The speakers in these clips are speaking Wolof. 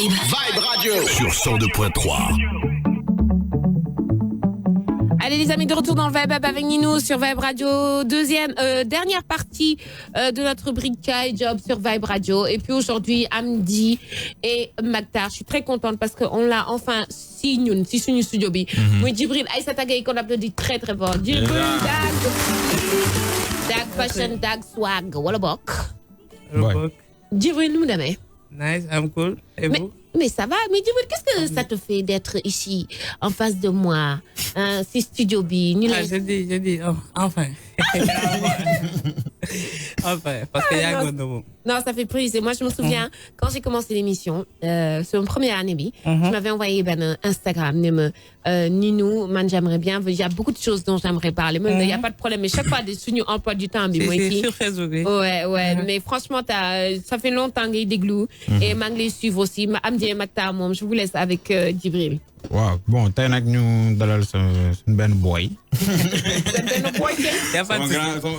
Vibe Radio sur 102.3. Allez les amis, de retour dans le Vibe Up avec Ninou sur Vibe Radio. Dernière partie de notre rubrique Kai Job sur Vibe Radio. Et puis aujourd'hui, Amdi et Maktar. Je suis très contente parce qu'on l'a enfin si suñu studio bi. Muy Djibril Aïssata Gueye qu'on applaudit très très fort. Djibril Dag Fashion, Dag Swag, wala bokk. Djibril, nu mu demee? Nice, I'm cool. Et vous? Mais ça va, mais dis-moi, qu'est-ce que ça te fait d'être ici, en face de moi, c'est Studio B? Je dis, enfin. Enfin, parce qu'il y a un gros. Non, ça fait plaisir. Moi, je me souviens, quand j'ai commencé l'émission, c'est mon première année, je m'avais envoyé un Instagram, Ninou, man, j'aimerais bien, il y a beaucoup de choses dont j'aimerais parler, mais il n'y a pas de problème, mais chaque fois, des sous emploi du temps, c'est sur Facebook. Ouais, mais franchement, ça fait longtemps qu'il y a des glous, et je les suivre aussi. Amdi et Maktar, je vous laisse avec Djibril. Wow, bon, tey nag ñu dalal suñu benn boy. benn boy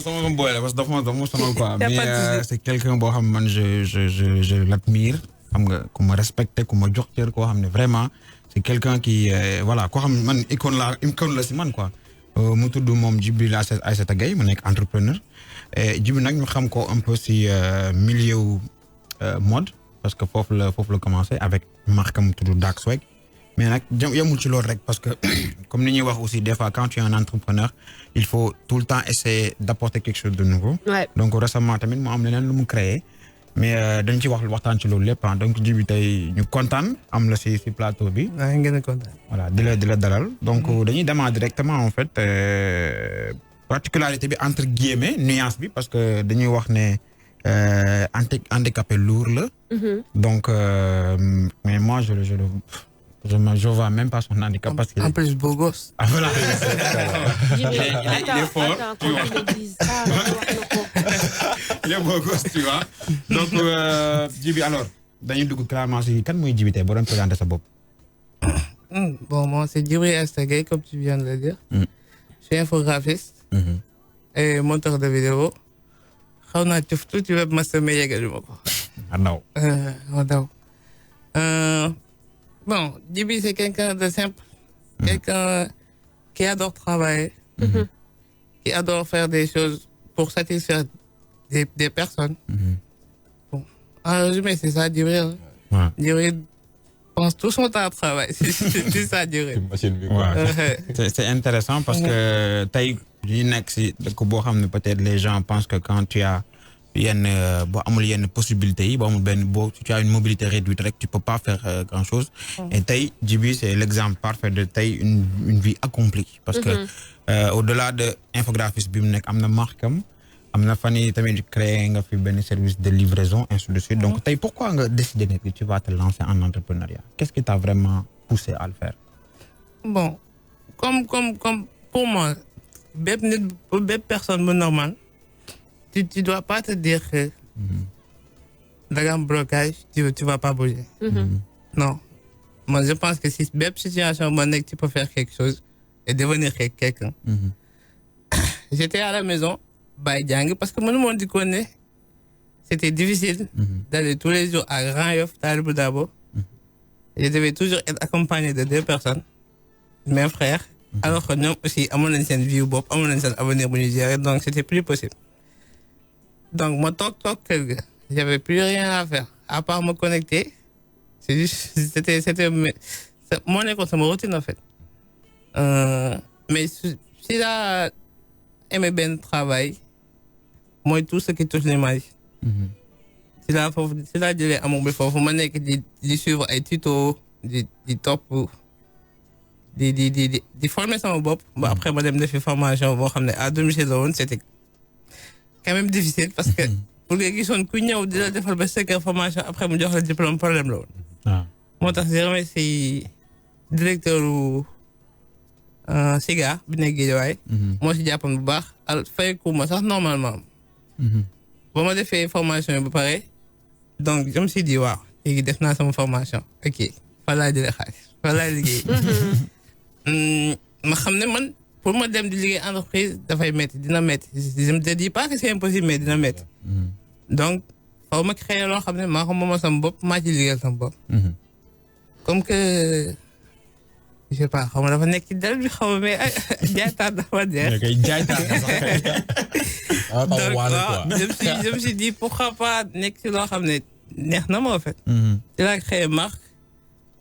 sama boy la parce que dafa ma sonal quoi. Mais c'est quelqu'un boo xam man je l'admire, xam nga ku ma respecté, ku ma jox cër koo xam ne vraiment c'est quelqu'un qui voilà koo xam man icône la si man quoi. Mu tudd moom Djibril Aïssata Gueye mu nekk entrepreneur. Djibril nag ñu xam ko un peu si milieu mode parce que foofu la commencé avec marque mu tudd Dag Swag. Mais nag yamul ci loolu rek parce que comme ni ñuy wax aussi des fois quand tu es un entrepreneur il faut tout le temps essayer d'apporter quelque chose de nouveau. Ouais. Donc récemment tamit mu am leneen lu mu créé mais dañ ci waxtaan ci loolu lépp donc Djibi tey ñu kontaan am la si plateau bi. waaw ngeen a kontaan. Voilà di la dalal donc dañuy démarrer directement en fait particularité bi entre guillemets nuance bi parce que dañuy wax ne handicapé lourd la. Donc mais moi je vois même pas son handicap parce qu'il en plus beau gosse. Ah voilà. Il est fort. Il est beau gosse, tu vois. Donc Djibi alors dañuy dugg clairement si kan mooy Djibi tey boo doon présenter sa bopp. Bon, moi c'est Djibril Aïssata Gueye comme tu viens de le dire. Je suis infographiste et monteur de vidéos. xaw naa cëf tuuti web master mais yeggaluma ko. Ndaw. Bon, Djibi, c'est quelqu'un de simple, quelqu'un qui adore travailler, qui adore faire des choses pour satisfaire des personnes. Bon, en résumé, c'est ça, Djibril. Ouais. Djibril pense tout son temps à travailler. C'est ça, Djibril. C'est intéressant parce que tey ñu nekk si dëkk boo xam ne peut-être les gens pensent que quand tu as boo amul yenn possibilités yi boo amul tu as une mobilité réduite rek tu peux pas faire grand chose. Et tey Djibi c'est l'exemple parfait de tey une vie accomplie parce que au-delà de infographiste bi mu nekk am na marque am na fan yii tamit créé nga fi benn service de livraison ainsi de suite donc tey pourquoi nga décidé ne que tu vas te lancer en entrepreneuriat qu'est-ce qui t'a vraiment poussé à le faire? Bon, comme pour moi bépp personne bu normale tu dois pas te dire que da nga am blocage tu vas pas bouger. Non, moi je pense que si bépp situation bu nekk tu peux faire quelque chose et devenir quelqu'un. J'étais à la maison bàyyi jàng parce que mënu moon di ko ne c'était difficile d'aller tous les jours à Grand Yoff Talibou Dabo. Je devais toujours être accompagné de 2 personnes, mes frères, alors que ñoom aussi amoon nañ seen vie bopp amoon nañ seen avenir bu ñu gérer donc c'était plus possible. Donc ma toog kër ga j'avais plus rien à faire à part me connecter. C'est juste c'était moo nekkoon sama routine en fait. Mais si la aimé benn travail mooy tout ce qui touche l'image. Si la jëlee amour bi foofu ma nekk di suivre ay tutos di topp di former sama bopp ba après ma dem defi formation boo xam ne à domicile la woon c'était quand même difficile parce que pour nga gisoon ku ñëw di la defal ba 5 heures formation après mu jox la diplôme problème la woon. moo tax je remercie directeur u Siga bi nekk Guédiawaye moo si jàppoon bu baax fayeku ma sax normalement. ba ma defee formation yi ba pare donc je me suis dit waaw léegi def naa sama formation ok fa laa jëlee xaalis fa laa liggéey. ma xam ne man pour ma dem di liggéey entreprise dafay métti dina métti je me dis pas que c'est impossible mais dina métti. donc faw ma créer loo xam ne maa ko moom sama bopp maa ci liggéeyal sama bopp. comme que je sais pas xam nga dafa nekk ci dal bi xaw ma mais jaaytaat dafa jeex. Donc je me suis dit pourquoi pas nekk ci loo xam ne neex na ma en fait. ci laa créé marque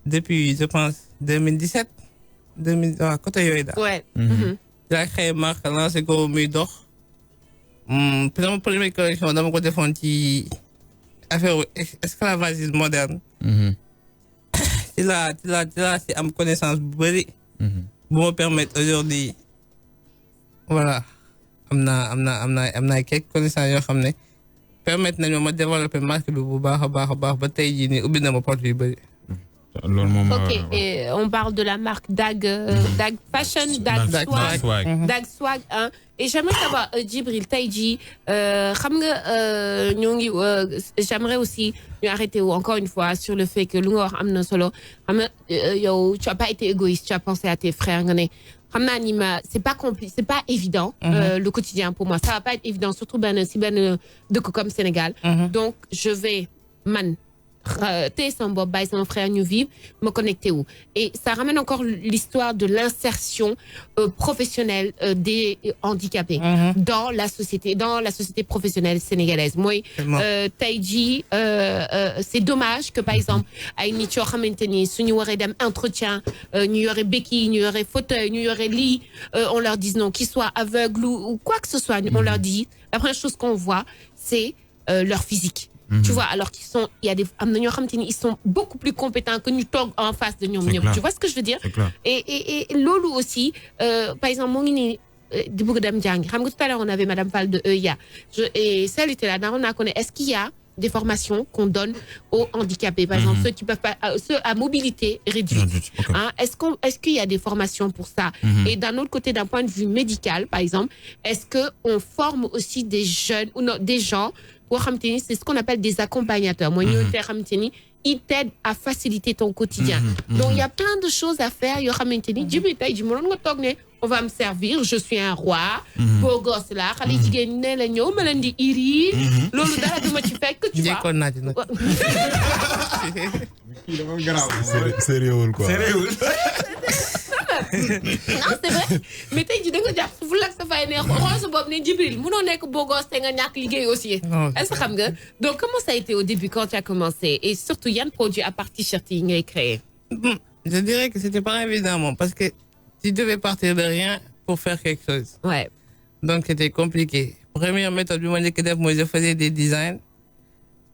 depuis je pense 2017 waaw côté yooyu daal. Ouais. ci laa créé marque lancé ko muy dox. sama première collection dama ko defoon ci affaire esclavagisme moderne. ci laa si am connaissance bu bëri. bu ma permettre aujourd'hui voilà am naa quelques connaissances yoo xam ne permettre nañu ma développer marque bi bu baax a baax ba tey jii nii ubbi na ma porte yu bëri. Ok, et on parle de la marque Dag Fashion, Dag Swag. Dag Swag, hein. Et j'aimerais savoir, Djibril, Taïji, j'aimerais aussi nous arrêter encore une fois sur le fait que l'ungo amna solo, tu as pas été égoïste, tu as pensé à tes frères, c'est pas compliqué, c'est pas évident, le quotidien pour moi. Ça va pas être évident, surtout si de comme Sénégal. Donc, je vais, t'es son bob, son frère nous vivre, me connecter où. Et ça ramène encore l'histoire de l'insertion professionnelle des handicapés dans la société professionnelle sénégalaise. Moi, Taïji, c'est dommage que par exemple, à une nicho xamanteni suñu waré dem entretien, ñu yoré béquille, ñu yoré fauteuil, ñu yoré lit, on leur dise non, qu'ils soient aveugles ou quoi que ce soit, on leur dit, la première chose qu'on voit, c'est leur physique. Tu vois, alors ils sont beaucoup plus compétents que nous toog en face de nous. Tu vois ce que je veux dire? Et Lolo aussi, par exemple, tout à l'heure, on avait Madame Fall de EIA. Et celle était là, on a connu. Est-ce qu'il y a des formations qu'on donne aux handicapés, par exemple, ceux qui peuvent pas, ceux à mobilité réduite. Hein, est-ce qu'il y a des formations pour ça? Et d'un autre côté, d'un point de vue médical, par exemple, est-ce que on forme aussi des jeunes ou non, des gens? C'est ce qu'on appelle des accompagnateurs. Ils t'aident à faciliter ton quotidien. Donc, il y a plein de choses à faire. On va me servir, je suis un roi, beau gosse là, c'est sérieux quoi. Non, c'est vrai. Mais tu dis que tu ça fait une rose bob ne Djibril, mëno nek beau gosse té nga ñak liggéey aussi. Est-ce que xam nga? Donc comment ça a été au début quand tu as commencé et surtout il y a un produit à partir t-shirt yi ngay créé. Je dirais que c'était pas évident parce que tu devais partir de rien pour faire quelque chose. Ouais. Donc c'était compliqué. Première méthode, moi je faisais des designs.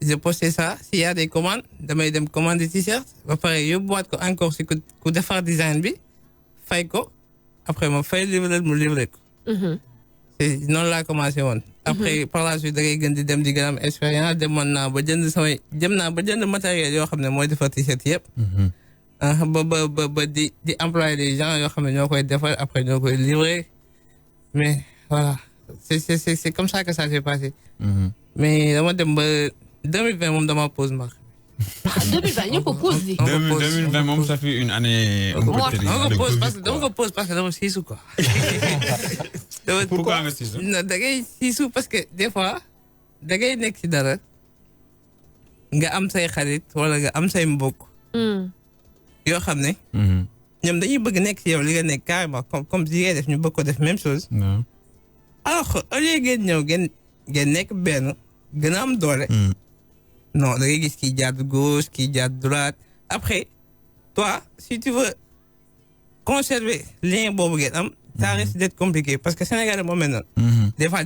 Je postais ça. S'il y a des commandes, damay dem commande des t-shirts. Après, je boîte encore ce que de faire design bi. Fay ko. Après, je fais livrer ko. C'est non là commencé on. Après, par la suite, da ngay gën di dem di gën am expérience. Demoon naa ba jënd samay ba jënd matériel yoo xam ne mooy defar t-shirt yëpp. ba di employer des gens yoo xam ne ñoo koy defar après ñoo koy livrer. Mais voilà, c'est comme ça que ça s'est passé. Mais dama dem ba 2020 moom dama pause marque. 2020 ñu ko pause di. 2020 moom ça fait une année. On pause parce que dama siisu quoi. Pourquoi nga siisu? Non, da ngay siisu parce que des fois da ngay nekk ci dara nga am say xarit wala nga am say mbokk. yoo xam ne. ñoom dañuy bëgg nekk ci yow li nga nekk carrément comme si ngay def ñu bëgg ko def même chose. Alors au lieu ngeen ñëw ngeen nekk benn gën a am doole. Non, da ngay gis kii jaar gauche, kii jaar droite. Après, toi, si tu veux conserver lien boobu ngeen am, ça risque d'être compliqué parce que Sénégal moom maintenant. Des fois,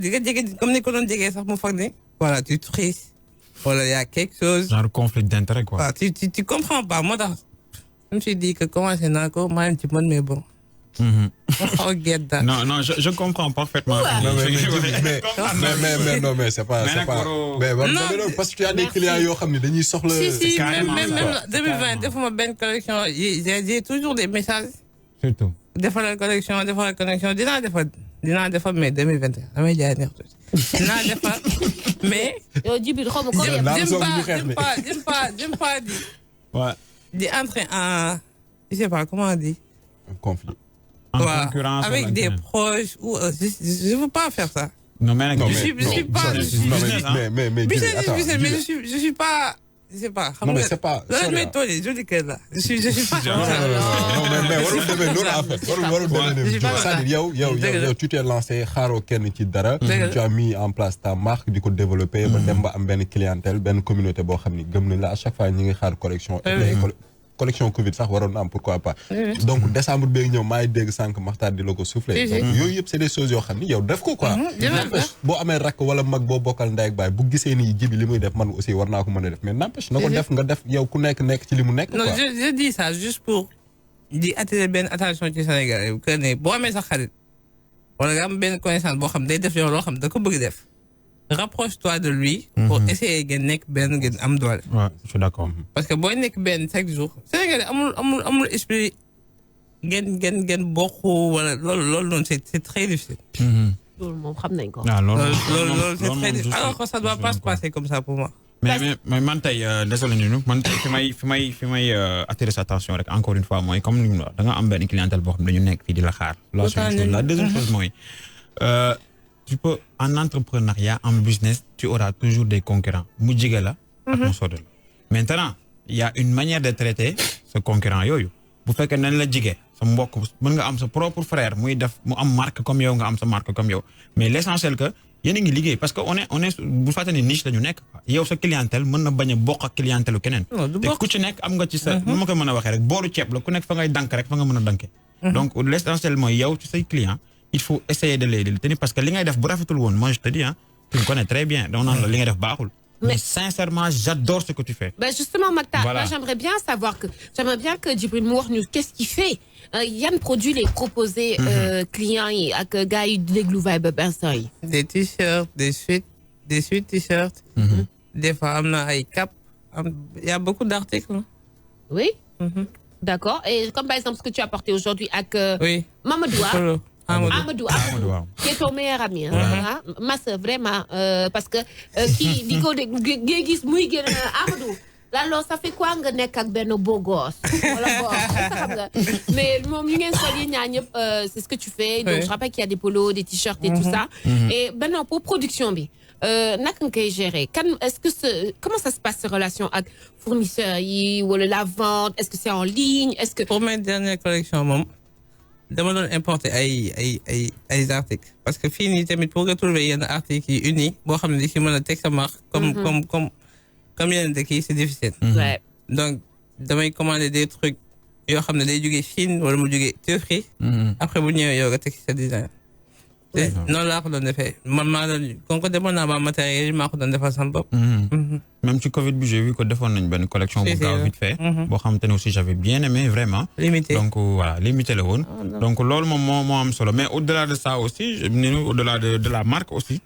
comme ni ko doon jege sax mu foog ne. Voilà, tu triches. Voilà, il y a quelque chose. Genre conflit d'intérêt quoi. Voilà, tu comprends pas. Moi, je me suis dit que commencer naa ko maa ci mën mais bon. Non, je comprends parfaitement. Mais non, mais c'est pas. Mais parce qu'il y a des clients qui ont des soxla. Si, même 2020, defuma benn collection, j'ai toujours des messages. Surtout. Defal la collection, dinaa defal mais 2021 damay jaay neex tuuti. Dinaa defal mais. Yow Djibril xaw ma ko j'aime pas di. Ouais. Di entrer en, je sais pas comment on dit. Un conflit. En concurrence avec des proches ou je veux pas faire ça. Non mais je suis pas mais je suis pas je sais pas. Non, mais c'est pas. Mais toi, je dis que là. Je suis pas. Non, mais warul demee noonu en fait. Warul demee noonu. C'est-à-dire yow tu t'es lancé xaaroo kenn ci dara. Tu as mis en place ta marque di ko développer ba dem ba am benn clientèle benn communauté boo xam ni gëm nañ la à chaque fois ñi ngi xaar collection. collection Covid sax waroon na am pourquoi pas. Donc décembre beeg ñëw maa ngi dégg sànq Maxtaar di la ko soufflé. donc yooyu yëpp c'est des choses yoo xam ni yow def ko quoi. n'empêche boo amee rakk wala mag boo bokkal ndey ak baay bu gisee ni Djiby li muy def man aussi war naa ko mën a def mais n'empêche na ko def nga def yow ku nekk ci li mu nekk quoi. non je dis ça juste pour di attirer benn attention ci Sénégal que ne boo amee sax xarit wala nga am benn connaissance boo xam day def yow loo xam da ko bëgg def. Rapproche-toi de lui pour essayer de nek ben ngeen am doole. Ouais, je suis d'accord. Parce que boy nek ben chaque jour, Sénégal amul esprit gen bokku wala lol non c'est très difficile. Loolu moom xam nañ ko. Lol c'est très difficile. Alors que ça doit pas se passer comme ça pour moi. Mais man tay désolé ñu man tay fi may attirer sa attention rek encore une fois mooy comme ni mu da nga am ben clientèle boo xam dañu nekk fii di la xaar. La deuxième chose mooy tu peux, en entrepreneuriat, en business, tu auras toujours des concurrents. Maintenant, il y a une manière de traiter ce concurrent. Vous faites que vous avez son propre frère, vous avez une marque comme vous, vous avez une marque comme vous. Mais l'essentiel que vous avez lié parce que vous faites une niche. Vous avez une clientèle, vous avez une clientèle. Donc, l'essentiel, c'est que client. Il faut essayer de les tenir parce que l'ingé def bu rafetul won moi je te dis hein tu me connais très bien donc non l'ingé def baaxul mais sincèrement j'adore ce que tu fais. Ben justement Mactar, voilà. Moi j'aimerais bien que Djibril mu wax ñu qu'est-ce qu'il fait yan produit les proposer clients yi ak gars yi déglu Vibe instant yi. Des t-shirts, des suites t-shirts. Des fois am na ay cap, il y a beaucoup d'articles. Oui. D'accord. Et comme par exemple ce que tu as apporté aujourd'hui avec Mamadou. Amadou, qui est ton meilleur ami. Hein? Ma soeur, vraiment. Parce que, qui dit que Amadou, alors ça fait quoi nga nek ak benn beau gosse? Mais c'est ce que tu fais. Donc je rappelle qu'il y a des polos, des t-shirts et tout ça. Et maintenant, pour production, nak nga koy gérer. Comment ça se passe ces relations avec fournisseurs ou la vente? Est-ce que c'est en ligne? Est-ce que pour ma dernière collection, maman, dama doon importer ay articles parce que fii nii tamit pour nga trouver yenn articles yi uniques boo xam ne di ci mën a teg sa marque comme yeneen dëkk yi c'est difficile. Donc damay commander des trucs yoo xam ne day jógee Chine wala mu jógee Turquie. Après bu ñëwee yow nga teg ci sa design. Non laa ko doon defee man maa doon kon ko demoon naa ba matériel yi maa ko doon defal sama bopp. Même ci Covid bi j'ai vu que defoon nañ benn collection bu gaaw vite fait. boo xamante ne aussi j'avais bien aimé vraiment. Limité donc voilà limité la woon. Donc loolu moom moo am solo mais au-delà de ça aussi au-delà de la marque aussi.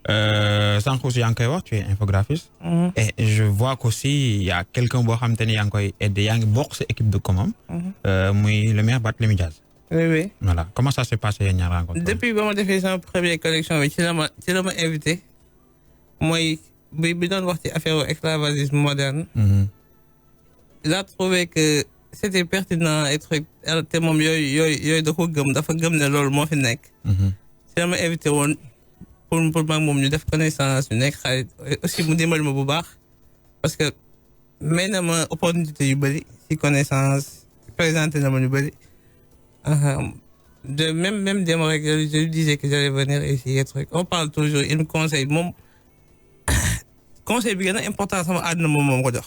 Sànq aussi yaa ngi koy wax tu es infographiste. Et je vois qu'aussi il y a quelqu'un boo xamante ne yaa ngi koy aider yaa ngi bokk sa équipe de com. muy le maire Barthélémy Dias. Oui. Voilà. Comment ça s'est passé il y a rencontre? Depuis que j'ai fait sa première collection, tu l'as invité. Moi, bi doon wax ci affaire esclavagisme moderne. Il a trouvé que c'était pertinent et truc te moom yooyu da ko gëm dafa gëm ne loolu moo fi nekk. ci la ma invité woon pour mag moom ñu def connaissance ñu nekk xarit aussi mu dimbali ma bu baax parce que may na ma opportunité yu bëri ci connaissance présenté na ma ñu bëri. Même des mots, je lui disais que j'allais venir ici et truc. On parle toujours, il me conseille. Mon conseil bi gëna important sama àdduna moom ko jox.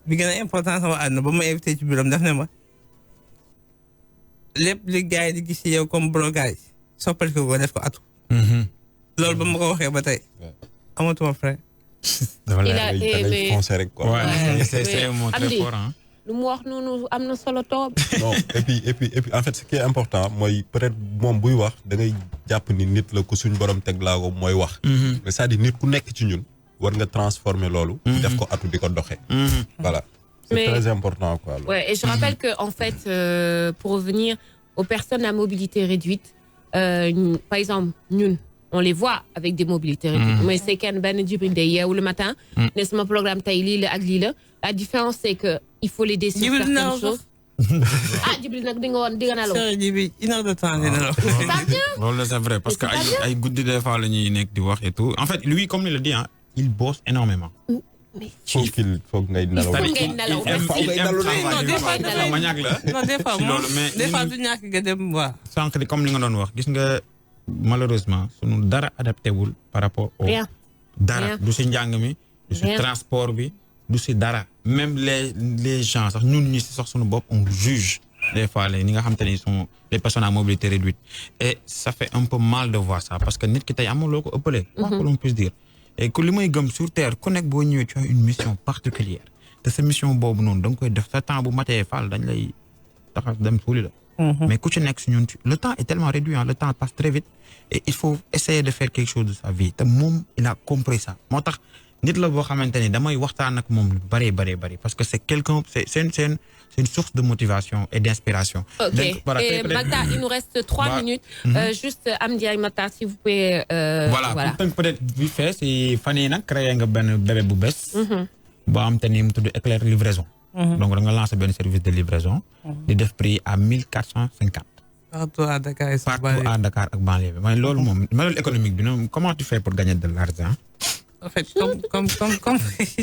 Bi gëna important sama àdduna ba ma invité ci bureau daf ne ma lépp li gars yi di gis yow comme blocage soppal ko def ko atu. Loolu ba ma ko waxee ba tey amatuma frère. Il a conseil rek quoi. Ouais, c'est un mot très fort hein. Nous amna solo top. Non, et puis en fait ce qui est important mooy peut-être moom buy wax da ngay jàpp ni nit la ko suñ borom teg laa ko mooy wax. Mais c'est-à-dire nit ku nekk ci ñun war nga transformer loolu. Def ko atu di ko doxee. Voilà. C'est très important quoi. Ouais, et je rappelle que en fait pour revenir aux personnes à mobilité réduite, par exemple ñun on les voit avec des mobilités réduites. Mais c'est qu'un ben Djibril day yeewu le matin. Ne sama programme tey lii la ak lii la. La différence c'est que il faut l'aider sur certaines choses. Djibril nag di nga nalaw. Djibril une heure de temps dina nalaw. Loolu c'est vrai parce que ay guddi des fois la ñuy nekk di wax et tout. En fait lui comme il le dit hein, il bosse énormément. faut ngay nelaw. Non, des fois du ñàkk nga dem waa. sànq comme li nga doon wax gis nga malheureusement sunu dara adapté wul par rapport au dara du si njàng mi du si transport bi du si dara même les gens sax ñun ñi si sax sunu bopp on juge des fois ñi nga xam te ne sont les personnes à mobilité réduite et ça fait un peu mal de voir ça parce que nit ki tey amul loo ko ëppalee quoi que l'on puisse dire et que li may gëm sur terre ku nekk boo ñëwee tu as une mission particulière te sa mission boobu noonu da nga koy def sa temps bu matee faal dañ lay taxas dem suuli la mais ku ci nekk si ñun le temps est tellement réduit le temps passe très vite et il faut essayer de faire quelque chose de sa vie te moom il a compris ça moo tax nit la boo xamante ni damay waxtaan ak moom lu bari parce que c'est quelqu'un c'est une source de motivation et d'inspiration. Ok. Donc, voilà, et Magda, il nous reste 3 minutes. Juste Amdi et Magda, si vous pouvez. Voilà. Peut-être vite fait, c'est Fanny nak créé un bébé bu bees. Boo am te ni mu tudd Éclair livraison. Donc da nga lancer benn service de livraison. di def prix à 1450. Partout à Dakar et partout à Dakar ak banlieue bi mais loolu moom modèle économique bi noonu comment tu fais pour gagner de l'argent? En fait, comme...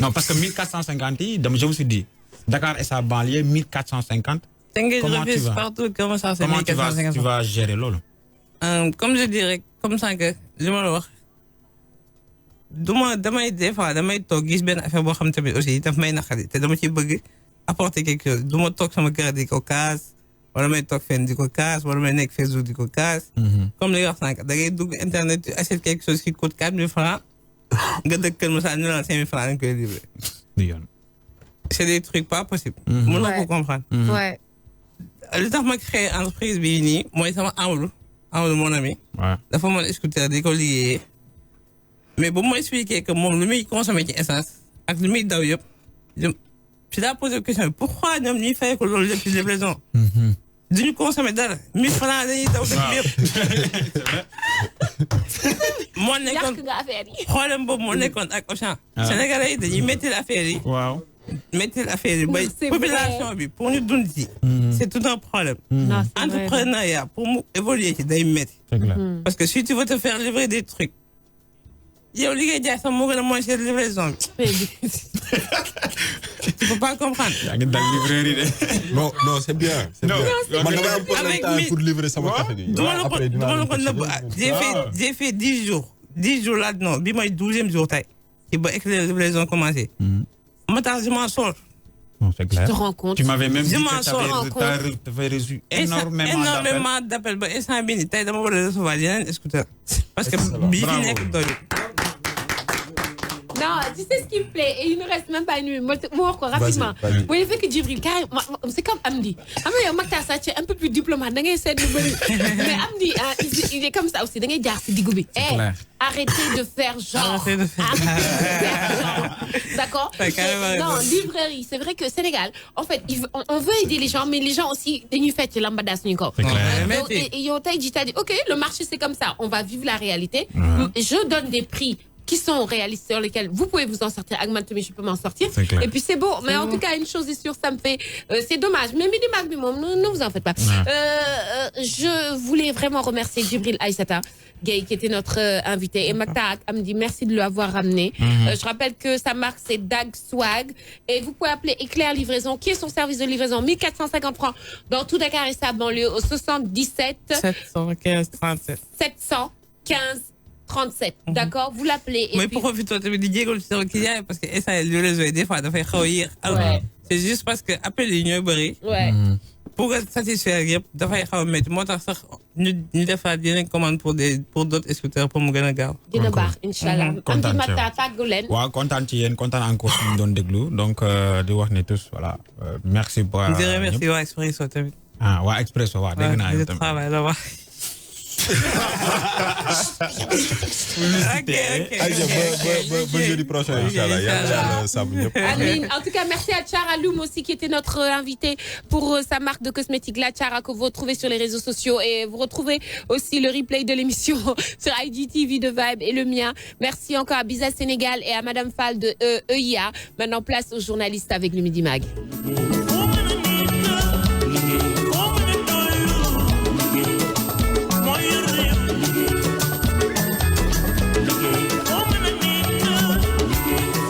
Non, parce que 1450, je me suis dit, Dakar et sa banlieue, 1450. Comment tu vas? Partout, comment ça, c'est 1450? Tu vas gérer l'eau? Comme je dirais, comme ça que, je me le vois. Des fois, damay toog gis benn affaire boo xam tamit aussi daf may naqari te dama ci bëgg apporter quelque chose du ma toog sama kër di ko kaas wala may toog fenn di ko kaas wala may nekk Facebook di ko kaas. Comme li nga wax sànq da ngay dugg internet tu achètes quelque chose qui coûte 4000 francs. nga dëkk Kër Moussa ñu naan 5000 francs dañ koy livré. C'est des trucs pas possibles. Mën na ko comprendre. Ouais. Li tax ma créé entreprise bii nii mooy sama Amadou mon ami. dafa mën scooter di ko liggéeyee. mais bu ma expliqué que moom lu muy consommé ci essence ak lu muy daw yëpp je daa posé question pourquoi ñoom ñuy fay ko loolu lépp ci livraison. duñu consommé dara 1000 francs dañuy daw dëkk bi yëpp. moo nekkoon xoolem boobu moo nekkoon ak Auchan. Sénégalais yi dañuy mettre affaire yi. waaw mettre affaire yi ba population bi pour ñu dund ci. c'est tout un problème. Entrepreneuriat pour mu évoluer ci day métti. parce que si tu veux te faire livrer des trucs. yow li ngay jaay sax moo gën a moins cher livraison bi. Tu peux pas comprendre. Non, c'est bien. C'est bien. Pour livrer ça, j'ai fait 10 jours. 10 jours là, non. Bi mooy 12e jour tey. Ci ba Éclair livraison commencé. Je m'en sors. Non, c'est clair. Tu te rends compte. Tu m'avais même dit que tu avais reçu énormément d'appels. Ba instant bi ni tey dama war a recevoir yeneen scooter. Parce que bi fi nekk doyul. Non, tu sais ce qui me plaît et il ne reste même pas une minute. Moi, rapidement. Vous voyez que Djibril, c'est comme Amdi. Amdi, Makta, c'est un peu plus diplomate. Mais Amdi, il est comme ça aussi. Arrêtez de faire genre. D'accord? Non, librairie. C'est vrai que Sénégal, en fait, on veut aider les gens, mais les gens aussi, ils font l'ambadas. Et Yotaï dit, ok, le marché c'est comme ça. On va vivre la réalité. Je donne des prix qui sont réalistes sur lesquels vous pouvez vous en sortir. Mais je peux m'en sortir. Et puis c'est beau. Mais en tout cas, une chose est sûre, ça me fait... c'est dommage. Mais ne vous en faites pas. Je voulais vraiment remercier Djibril Aïssata Gueye, qui était notre invité. Et Makta Amdi, merci de l'avoir ramené. Je rappelle que sa marque, c'est Dag Swag. Et vous pouvez appeler Éclair Livraison, qui est son service de livraison, 1450 francs dans tout Dakar et sa banlieue, au 77... 715 37. 715 37, d'accord? Vous l'appelez. Mais pourquoi tu as dit Diego parce que ça le réseau des fois fait xawir. C'est juste parce que appel yi ñoy bari. Pour satisfaire yépp da fay xaw metti motax sax ñu defaat yeneen commande pour d'autres scooters pour mu gëna gaaw. Dina baax inshallah. Andi Makta tàggu leen. Waaw kontaan ci yéen kontaan encore ñu doon déglu donc di wax ne tous voilà merci pour. Je remercie waa Expresso tamit. Waa Expresso waaw dégg naa yow tamit. Travail là-bas. Bon jeudi prochain, Inch'Allah. En tout cas, merci à Chara Loum aussi qui était notre invité pour sa marque de cosmétiques La Chara que vous retrouvez sur les réseaux sociaux et vous retrouvez aussi le replay de l'émission sur IGTV de Vibe et le mien. Merci encore à Biza Sénégal et à Madame Fall de EIA. Maintenant, place aux journalistes avec le Midi Mag.